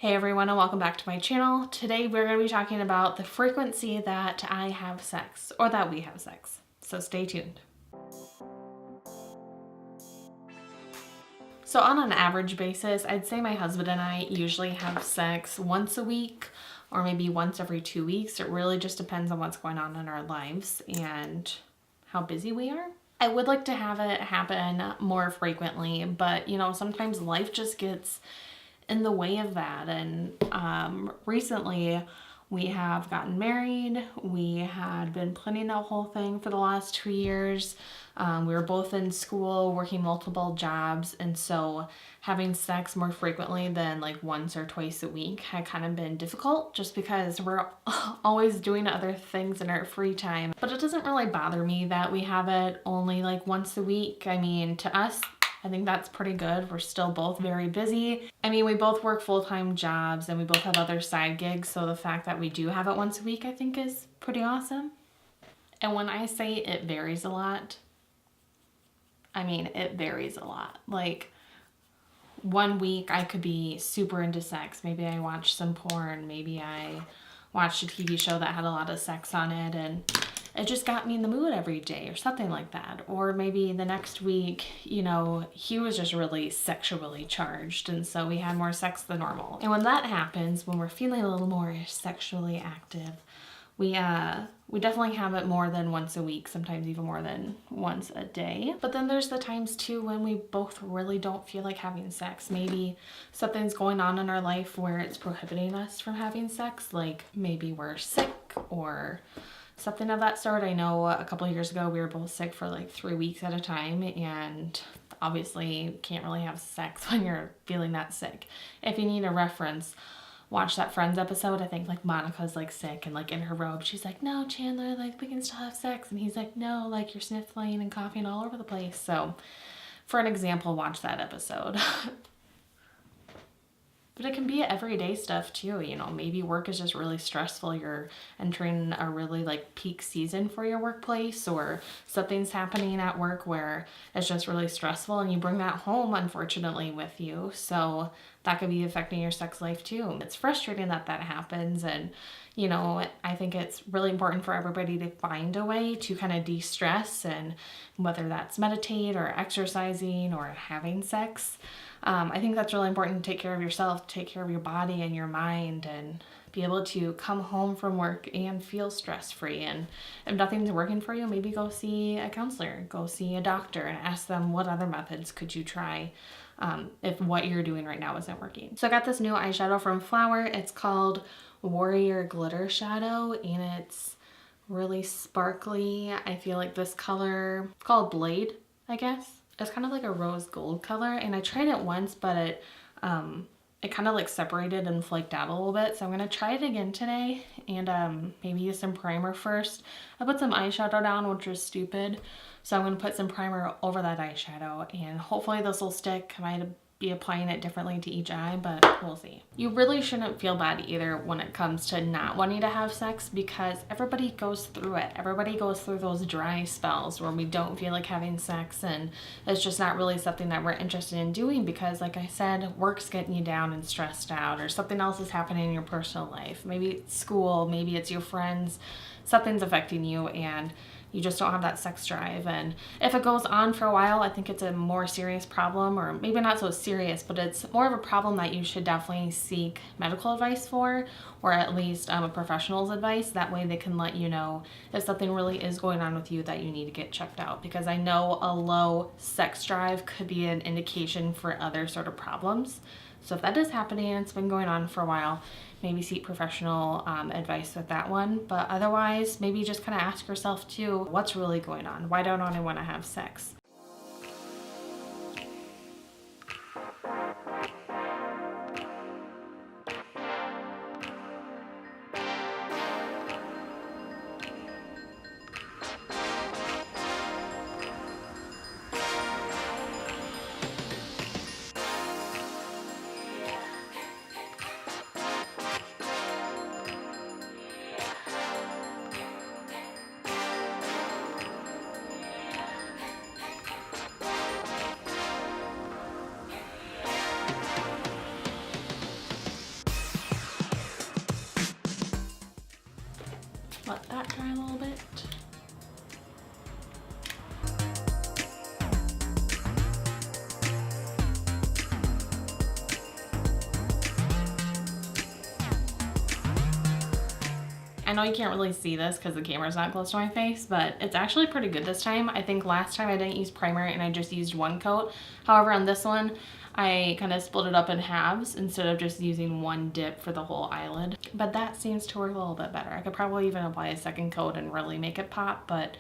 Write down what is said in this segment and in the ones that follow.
Hey everyone, and welcome back to my channel. Today we're going to be talking about the frequency that I have sex, or that we have sex. So stay tuned. So on an average basis, I'd say my husband and I usually have sex once a week or maybe once every 2 weeks. It really just depends on what's going on in our lives and how busy we are. I would like to have it happen more frequently, but sometimes life just gets in the way of that. And recently we have gotten married. We had been planning that whole thing for the last 2 years. We were both in school, working multiple jobs, and so having sex more frequently than like once or twice a week had kind of been difficult just because we're always doing other things in our free time. But it doesn't really bother me that we have it only like once a week. I mean, to us, I think that's pretty good. We're still both very busy. I mean, we both work full-time jobs and we both have other side gigs, so the fact that we do have it once a week I think is pretty awesome. And when I say it varies a lot, I mean it varies a lot. Like, one week I could be super into sex. Maybe I watched some porn, maybe I watched a TV show that had a lot of sex on it and it just got me in the mood every day or something like that. Or maybe the next week, he was just really sexually charged and so we had more sex than normal. And when that happens, when we're feeling a little more sexually active, we definitely have it more than once a week, sometimes even more than once a day. But then there's the times too when we both really don't feel like having sex. Maybe something's going on in our life where it's prohibiting us from having sex, like maybe we're sick or something of that sort. I know a couple of years ago we were both sick for like 3 weeks at a time, and obviously can't really have sex when you're feeling that sick. If you need a reference, watch that Friends episode. I think like Monica's like sick and like in her robe she's like, no Chandler, like we can still have sex, and he's like, no, like you're sniffling and coughing all over the place. So for an example, watch that episode. But it can be everyday stuff too, maybe work is just really stressful. You're entering a really like peak season for your workplace, or something's happening at work where it's just really stressful and you bring that home, unfortunately, with you. So that could be affecting your sex life too. It's frustrating that that happens, and I think it's really important for everybody to find a way to kind of de-stress, and whether that's meditate or exercising or having sex. I think that's really important to take care of yourself, take care of your body and your mind, and be able to come home from work and feel stress-free. And if nothing's working for you, maybe go see a counselor, go see a doctor and ask them what other methods could you try if what you're doing right now isn't working. So I got this new eyeshadow from Flower. It's called Warrior Glitter Shadow, and it's really sparkly. I feel like this color, it's called Blade, I guess. It's kind of like a rose gold color, and I tried it once, but it kind of like separated and flaked out a little bit. So I'm gonna try it again today, and maybe use some primer first. I put some eyeshadow down, which was stupid. So I'm gonna put some primer over that eyeshadow, and hopefully this will stick. I might be applying it differently to each eye, but we'll see. You really shouldn't feel bad either when it comes to not wanting to have sex, because everybody goes through it. Everybody goes through those dry spells where we don't feel like having sex, and it's just not really something that we're interested in doing because, like I said, work's getting you down and stressed out, or something else is happening in your personal life. Maybe it's school, maybe it's your friends, something's affecting you, and you just don't have that sex drive. And if it goes on for a while, I think it's a more serious problem, or maybe not so serious, but it's more of a problem that you should definitely seek medical advice for, or at least a professional's advice. That way they can let you know if something really is going on with you that you need to get checked out, because I know a low sex drive could be an indication for other sort of problems. So if that is happening and it's been going on for a while, maybe seek professional advice with that one. But otherwise, maybe just kind of ask yourself too, what's really going on? Why don't I want to have sex? let that dry a little bit. I know you can't really see this because the camera's not close to my face, but it's actually pretty good this time. I think last time I didn't use primer and I just used one coat. However, on this one, I kind of split it up in halves instead of just using one dip for the whole eyelid. But that seems to work a little bit better. I could probably even apply a second coat and really make it pop, but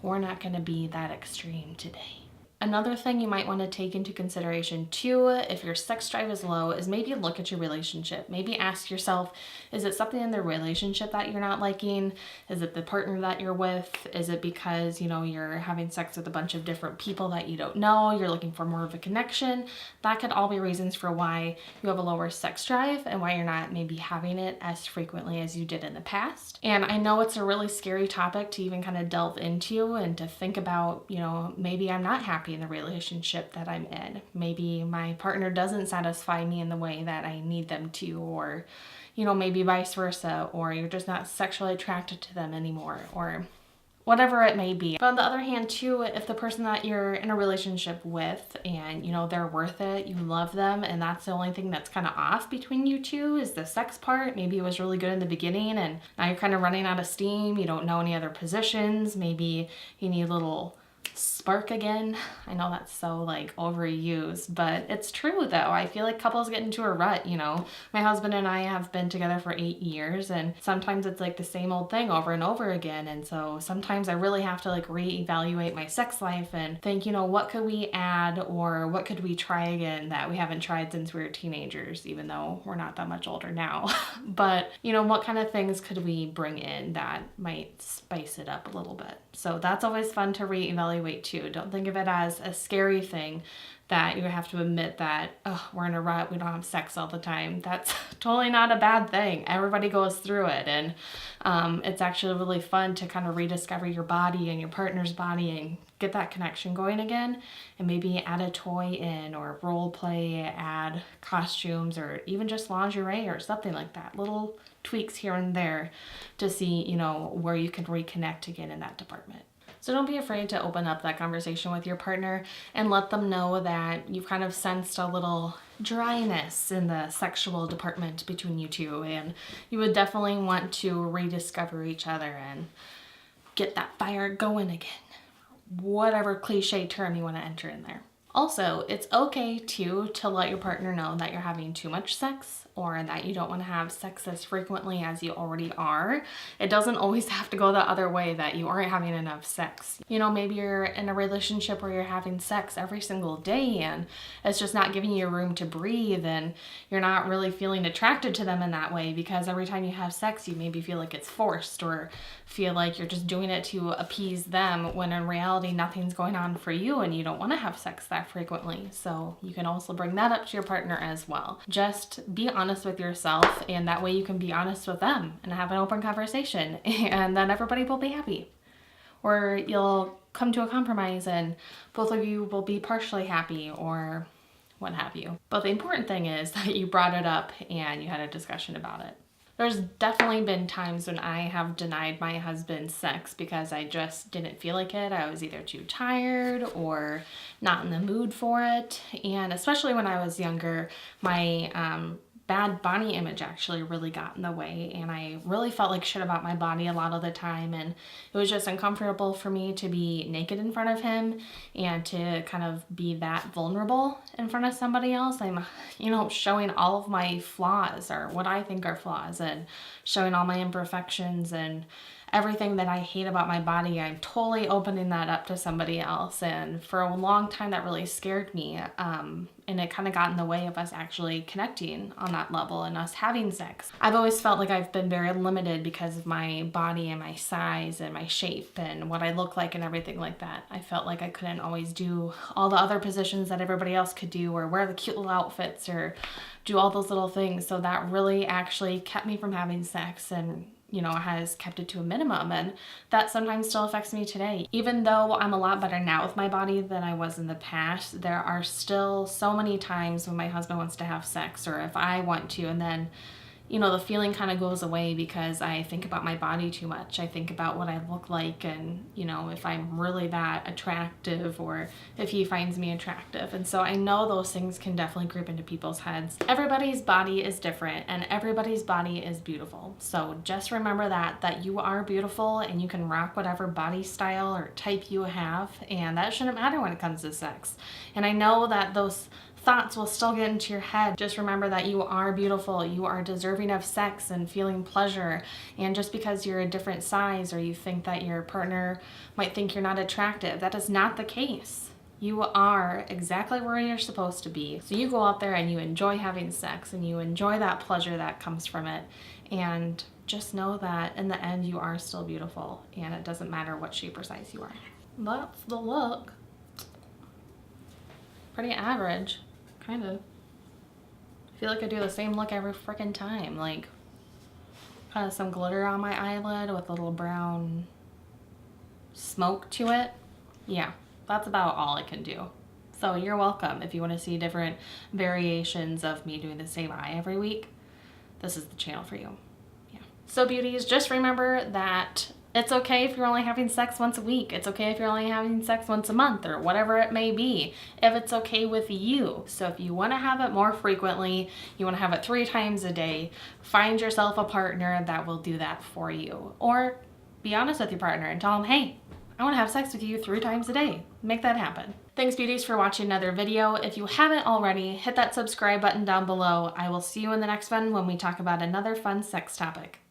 we're not going to be that extreme today. Another thing you might want to take into consideration too, if your sex drive is low, is maybe look at your relationship. Maybe ask yourself, is it something in the relationship that you're not liking? Is it the partner that you're with? Is it because, you're having sex with a bunch of different people that you don't know? You're looking for more of a connection? That could all be reasons for why you have a lower sex drive and why you're not maybe having it as frequently as you did in the past. And I know it's a really scary topic to even kind of delve into and to think about, maybe I'm not happy in the relationship that I'm in. Maybe my partner doesn't satisfy me in the way that I need them to, or, maybe vice versa, or you're just not sexually attracted to them anymore, or whatever it may be. But on the other hand too, if the person that you're in a relationship with and they're worth it, you love them, and that's the only thing that's kind of off between you two is the sex part. Maybe it was really good in the beginning and now you're kind of running out of steam. You don't know any other positions. Maybe you need a little spark again. I know that's so overused, but it's true though. I feel like couples get into a rut, My husband and I have been together for 8 years, and sometimes it's the same old thing over and over again. And so sometimes I really have to reevaluate my sex life and think, what could we add or what could we try again that we haven't tried since we were teenagers, even though we're not that much older now. But, what kind of things could we bring in that might spice it up a little bit? So that's always fun to reevaluate too. Don't think of it as a scary thing that you have to admit that, we're in a rut, we don't have sex all the time. That's totally not a bad thing. Everybody goes through it. And it's actually really fun to kind of rediscover your body and your partner's body and get that connection going again. And maybe add a toy in, or role play, add costumes, or even just lingerie or something like that. Little tweaks here and there to see, where you can reconnect again in that department. So don't be afraid to open up that conversation with your partner and let them know that you've kind of sensed a little dryness in the sexual department between you two, and you would definitely want to rediscover each other and get that fire going again. Whatever cliche term you want to enter in there. Also, it's okay too to let your partner know that you're having too much sex, or that you don't want to have sex as frequently as you already are. It doesn't always have to go the other way that you aren't having enough sex. Maybe you're in a relationship where you're having sex every single day and it's just not giving you room to breathe, and you're not really feeling attracted to them in that way because every time you have sex you maybe feel like it's forced, or feel like you're just doing it to appease them, when in reality nothing's going on for you and you don't want to have sex that frequently. So you can also bring that up to your partner as well. Just be honest with yourself, and that way you can be honest with them and have an open conversation, and then everybody will be happy. Or you'll come to a compromise and both of you will be partially happy, or what have you. But the important thing is that you brought it up and you had a discussion about it. There's definitely been times when I have denied my husband sex because I just didn't feel like it. I was either too tired or not in the mood for it. And especially when I was younger, my bad body image actually really got in the way, and I really felt like shit about my body a lot of the time, and it was just uncomfortable for me to be naked in front of him and to kind of be that vulnerable in front of somebody else. I'm showing all of my flaws, or what I think are flaws, and showing all my imperfections and everything that I hate about my body. I'm totally opening that up to somebody else, and for a long time that really scared me, and it kind of got in the way of us actually connecting on that level and us having sex. I've always felt like I've been very limited because of my body and my size and my shape and what I look like and everything like that. I felt like I couldn't always do all the other positions that everybody else could do, or wear the cute little outfits, or do all those little things. So that really actually kept me from having sex, and has kept it to a minimum, and that sometimes still affects me today. Even though I'm a lot better now with my body than I was in the past, there are still so many times when my husband wants to have sex, or if I want to, and then you know, the feeling kind of goes away because I think about my body too much. I think about what I look like and, you know, if I'm really that attractive or if he finds me attractive. And so I know those things can definitely creep into people's heads. Everybody's body is different and everybody's body is beautiful. So just remember that you are beautiful and you can rock whatever body style or type you have, and that shouldn't matter when it comes to sex. And I know that those thoughts will still get into your head. Just remember that you are beautiful, you are deserving of sex and feeling pleasure, and just because you're a different size or you think that your partner might think you're not attractive, that is not the case. You are exactly where you're supposed to be. So you go out there and you enjoy having sex and you enjoy that pleasure that comes from it, and just know that in the end you are still beautiful and it doesn't matter what shape or size you are. That's the look. Pretty average. Kind of. I feel like I do the same look every freaking time. Like, kind of some glitter on my eyelid with a little brown smoke to it. Yeah, that's about all I can do. So you're welcome. If you want to see different variations of me doing the same eye every week, this is the channel for you. Yeah. So beauties, just remember that it's okay if you're only having sex once a week. It's okay if you're only having sex once a month or whatever it may be, if it's okay with you. So if you want to have it more frequently, you want to have it 3 times a day, find yourself a partner that will do that for you. Or be honest with your partner and tell them, hey, I want to have sex with you 3 times a day. Make that happen. Thanks beauties for watching another video. If you haven't already, hit that subscribe button down below. I will see you in the next one when we talk about another fun sex topic.